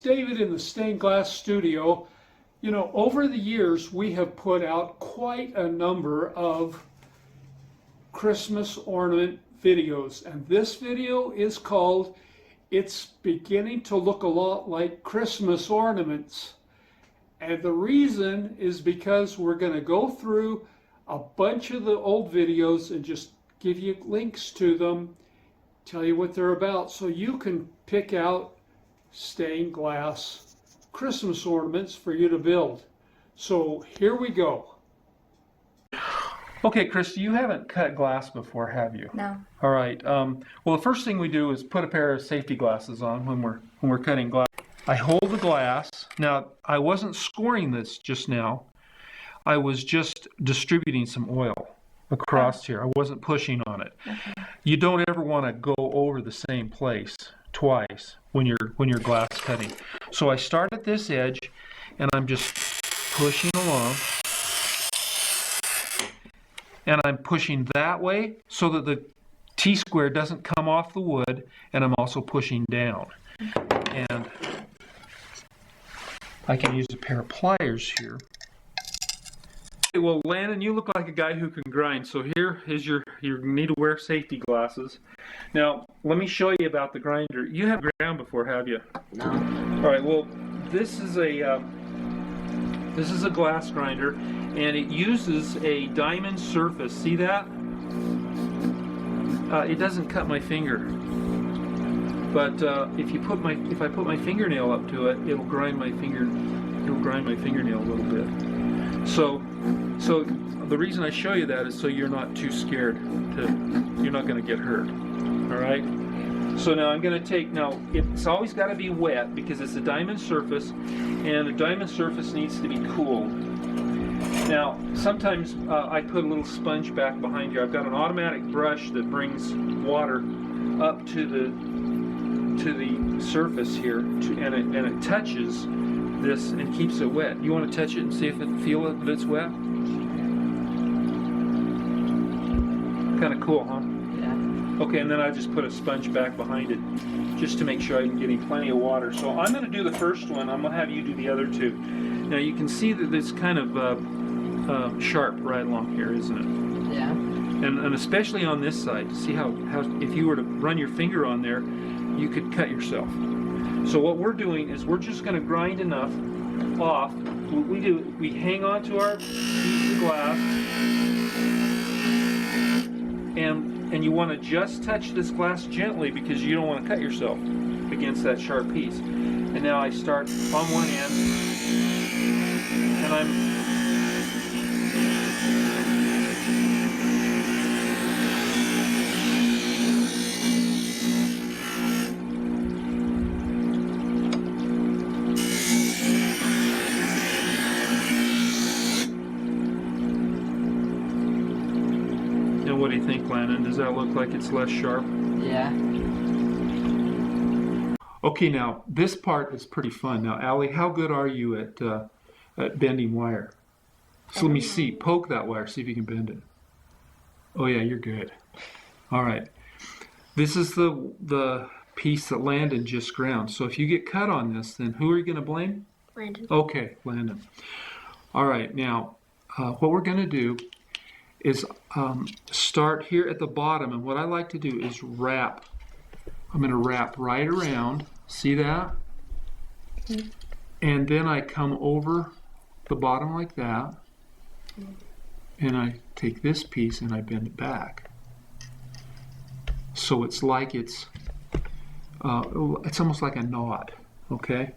David in the Stained Glass Studio. You know, over the years we have put out quite a number of Christmas ornament videos, and this video is called "It's Beginning to Look a Lot Like Christmas Ornaments." And the reason is because we're going to go through a bunch of the old videos and just give you links to them, tell you what they're about, so you can pick out stained glass Christmas ornaments for you to build. So here we go. Okay, Christy, you haven't cut glass before, have you? No. All right. Well, the first thing we do is put a pair of safety glasses on when we're cutting glass. I hold the glass. Now, I wasn't scoring this just now. I was just distributing some oil across here. I wasn't pushing on it. Okay. You don't ever want to go over the same place twice when you're glass cutting. So I start at this edge and I'm just pushing along. And I'm pushing that way so that the T-square doesn't come off the wood, and I'm also pushing down. And I can use a pair of pliers here. Well, Landon, you look like a guy who can grind, so here is you need to wear safety glasses. Now, let me show you about the grinder. You haven't ground before, have you? No. All right, well, this is a glass grinder, and it uses a diamond surface. See that? It doesn't cut my finger, but if I put my fingernail up to it, it'll grind my fingernail a little bit. So the reason I show you that is so you're not too scared you're not going to get hurt. All right. So now I'm going to take, it's always got to be wet because it's a diamond surface, and a diamond surface needs to be cooled. Now, sometimes I put a little sponge back behind here. I've got an automatic brush that brings water up to the surface here, and it touches this and keeps it wet. You want to touch it and see if feel that it's wet? Kind of cool, huh? Okay, and then I just put a sponge back behind it just to make sure I'm getting plenty of water. So I'm going to do the first one. I'm going to have you do the other two. Now you can see that it's kind of sharp right along here, isn't it? Yeah. And especially on this side. See how if you were to run your finger on there, you could cut yourself. So what we're doing is we're just going to grind enough off. We hang on to our piece of glass, and you want to just touch this glass gently because you don't want to cut yourself against that sharp piece. And now I start on one end, and I'm what do you think, Landon? Does that look like it's less sharp? Yeah. Okay, now this part is pretty fun. Now, Allie, how good are you at bending wire? So let me see. Poke that wire. See if you can bend it. Oh yeah, you're good. All right. This is the piece that Landon just ground. So if you get cut on this, then who are you going to blame? Landon. Okay, Landon. All right. Now, what we're going to do is start here at the bottom, and what I like to do is wrap. I'm going to wrap right around, see that? Mm-hmm. And then I come over the bottom like that, and I take this piece and I bend it back. So it's like it's almost like a knot, okay?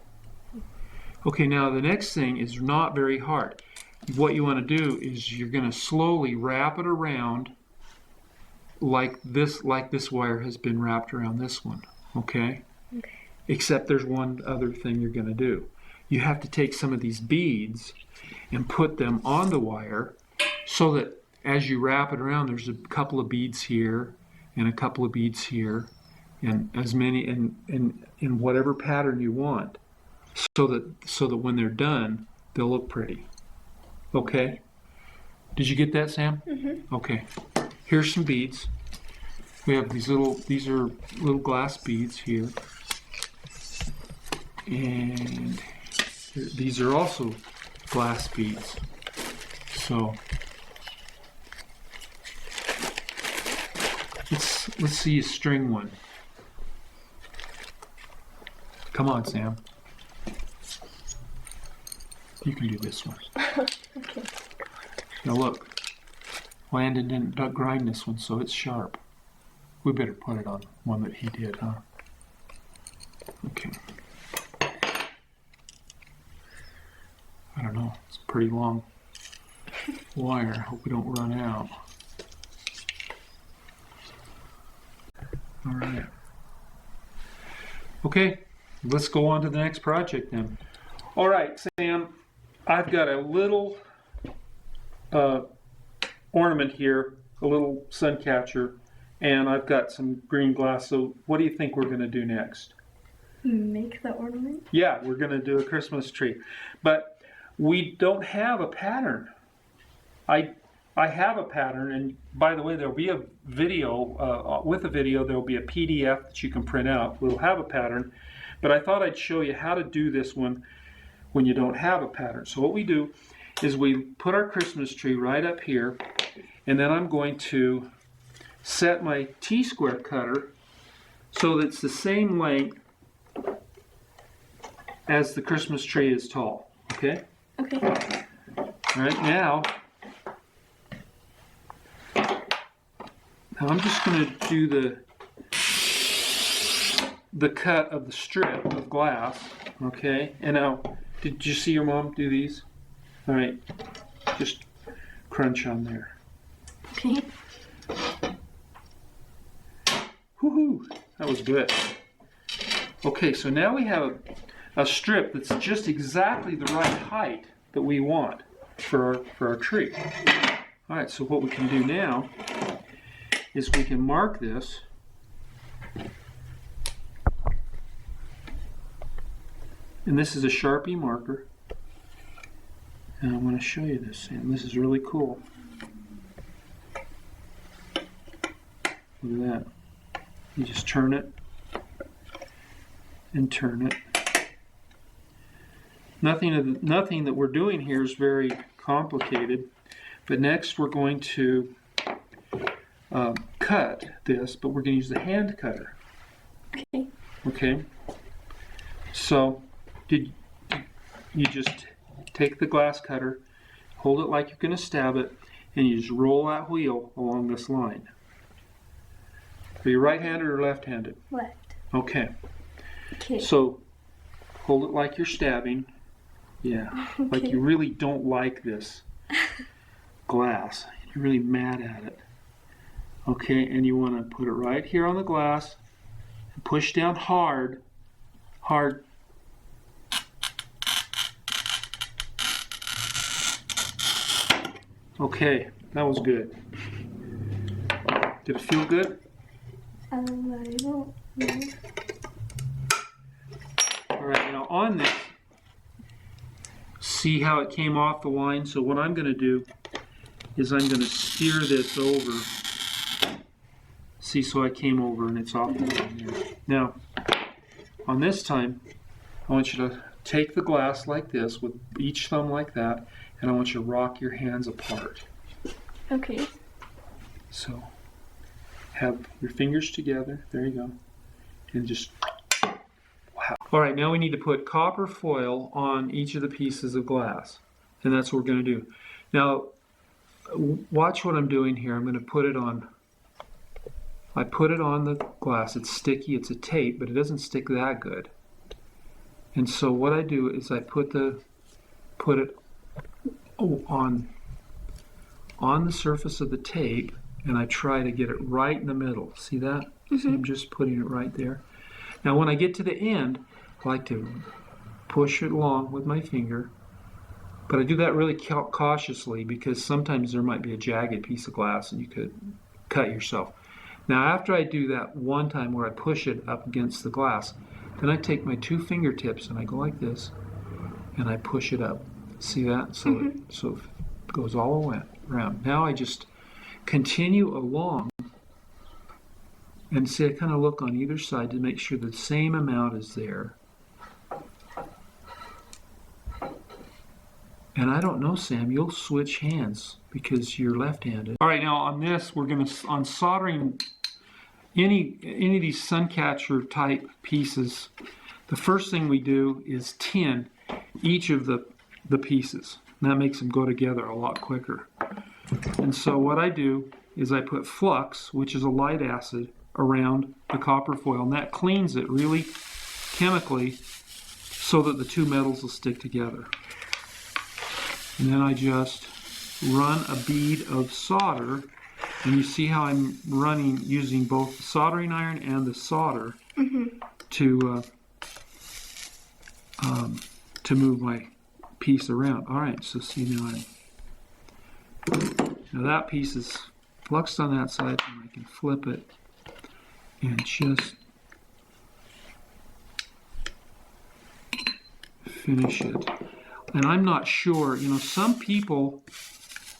Okay, now the next thing is not very hard. What you want to do is you're going to slowly wrap it around like this wire has been wrapped around this one, okay? Okay. Except there's one other thing you're going to do. You have to take some of these beads and put them on the wire so that as you wrap it around, there's a couple of beads here and a couple of beads here, and as many in whatever pattern you want, so that when they're done, they'll look pretty. Okay. Did you get that, Sam? Mm-hmm. Okay. Here's some beads. We have these are little glass beads here. And these are also glass beads. So let's see you string one. Come on, Sam. You can do this one. Okay. Now look, Landon didn't grind this one, so it's sharp. We better put it on one that he did, huh? Okay. I don't know, it's a pretty long wire. Hope we don't run out. All right. Okay, let's go on to the next project then. All right, Sam, I've got a little ornament here, a little Suncatcher, and I've got some green glass. So what do you think we're going to do next? Make the ornament? Yeah, we're going to do a Christmas tree. But we don't have a pattern. I have a pattern, and by the way, there'll be a video, with a video there'll be a PDF that you can print out. We'll have a pattern, but I thought I'd show you how to do this one when you don't have a pattern. So what we do is we put our Christmas tree right up here, and then I'm going to set my T-square cutter so that it's the same length as the Christmas tree is tall, okay? Okay. All right, now I'm just going to do the cut of the strip of glass, okay? And now, did you see your mom do these? All right, just crunch on there. Okay. Woohoo! That was good. Okay, so now we have a strip that's just exactly the right height that we want for our tree. All right, so what we can do now is we can mark this. And this is a Sharpie marker. And I'm going to show you this, Sam. This is really cool. Look at that. You just turn it and turn it. Nothing that we're doing here is very complicated. But next we're going to cut this, but we're going to use the hand cutter. Okay. Okay. So you just take the glass cutter, hold it like you're going to stab it, and you just roll that wheel along this line. Are you right-handed or left-handed? Left. Okay. Okay. So hold it like you're stabbing. Yeah. Okay. Like you really don't like this glass. You're really mad at it. Okay, and you want to put it right here on the glass and push down hard. Hard. Okay, that was good. Did it feel good? I don't know. Alright, now on this, see how it came off the line? So what I'm going to do is I'm going to steer this over. See, so I came over and it's off the line there. Now, on this time, I want you to take the glass like this with each thumb like that, and I want you to rock your hands apart. Okay. So, have your fingers together. There you go. And just, wow. All right, now we need to put copper foil on each of the pieces of glass. And that's what we're going to do. Now, watch what I'm doing here. I'm going to put it on. I put it on the glass. It's sticky. It's a tape, but it doesn't stick that good. And so what I do is I put it on the surface of the tape, and I try to get it right in the middle. See that? Mm-hmm. See, I'm just putting it right there. Now when I get to the end, I like to push it along with my finger, but I do that really cautiously because sometimes there might be a jagged piece of glass and you could cut yourself. Now after I do that one time where I push it up against the glass, then I take my two fingertips and I go like this and I push it up. See that? So, mm-hmm. So it goes all the way around. Now I just continue along and see, I kind of look on either side to make sure the same amount is there. And I don't know, Sam, you'll switch hands because you're left-handed. All right, now on this, we're going to, on soldering any of these Suncatcher type pieces, the first thing we do is tin each of the pieces. And that makes them go together a lot quicker. And so what I do is I put flux, which is a light acid, around the copper foil, and that cleans it really chemically so that the two metals will stick together. And then I just run a bead of solder, and you see how I'm running using both the soldering iron and the solder to move my piece around. All right, so see now that piece is fluxed on that side, and I can flip it and just finish it. And I'm not sure, you know, some people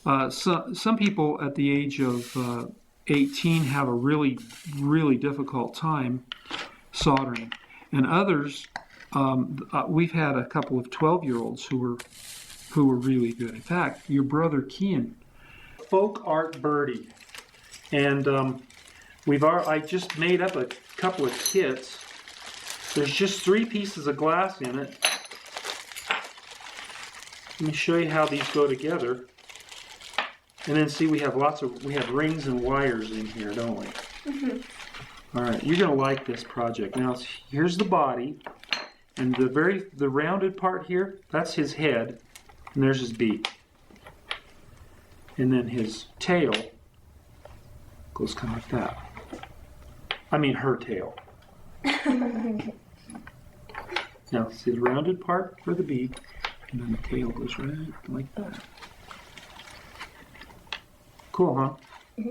at the age of 18 have a really difficult time soldering, and others, we've had a couple of 12-year-olds who were really good. In fact, your brother Kian, folk art Birdy, and I just made up a couple of kits. There's just 3 pieces of glass in it. Let me show you how these go together. And then see, we have rings and wires in here, don't we? All right, you're gonna like this project. Now, here's the body, and the rounded part here, that's his head, and there's his beak. And then his tail goes kind of like that. I mean, her tail. Now, see the rounded part for the beak, and then the tail goes right like that. Cool, huh?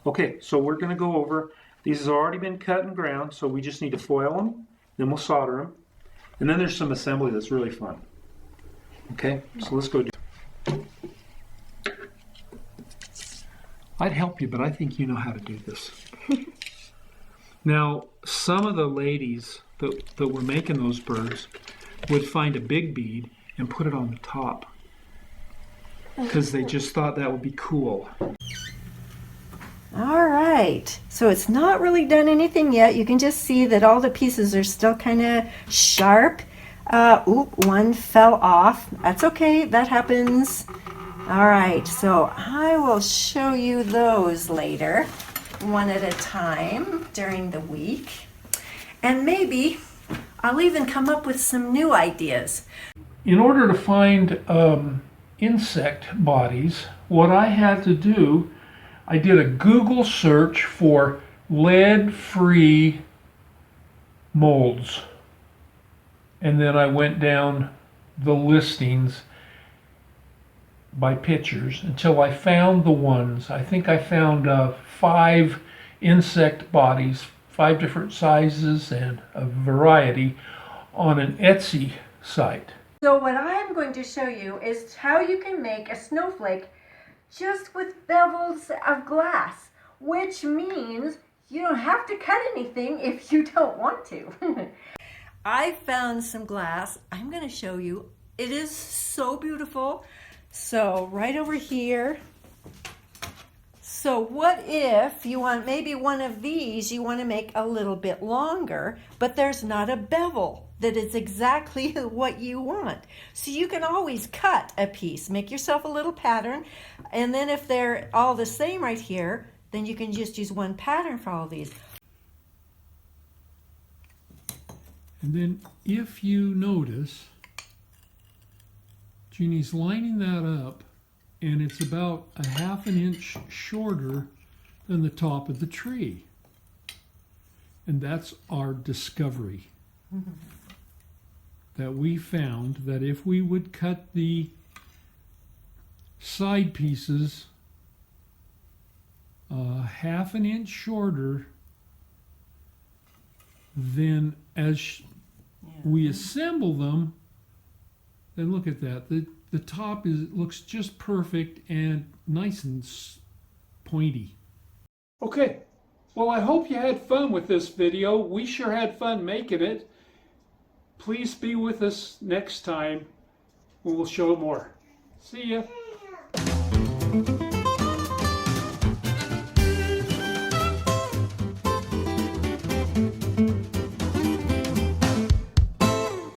Okay, so we're going to go over, these have already been cut and ground, so we just need to foil them, then we'll solder them, and then there's some assembly that's really fun. Okay, so let's go do it. I'd help you, but I think you know how to do this. Now, some of the ladies that were making those birds would find a big bead and put it on the top because they just thought that would be cool. All right, so it's not really done anything yet. You can just see that all the pieces are still kind of sharp. One fell off. That's okay, that happens. All right, so I will show you those later, one at a time during the week. And maybe I'll even come up with some new ideas. In order to find insect bodies, what I had to do, I did a Google search for lead-free molds. And then I went down the listings by pictures until I found the ones. I think I found 5 insect bodies, 5 different sizes and a variety on an Etsy site. So what I'm going to show you is how you can make a snowflake just with bevels of glass, which means you don't have to cut anything if you don't want to. I found some glass. I'm going to show you. It is so beautiful. So right over here. So what if you want maybe one of these you want to make a little bit longer, but there's not a bevel that is exactly what you want. So you can always cut a piece, make yourself a little pattern, and then if they're all the same right here, then you can just use one pattern for all these. And then if you notice, Jeannie's lining that up, and it's about a ½ inch shorter than the top of the tree. And that's our discovery. That we found that if we would cut the side pieces ½ inch shorter, then as we assemble them, then look at that. The top looks just perfect and nice and pointy. Okay, well, I hope you had fun with this video. We sure had fun making it. Please be with us next time when we'll show more. See ya.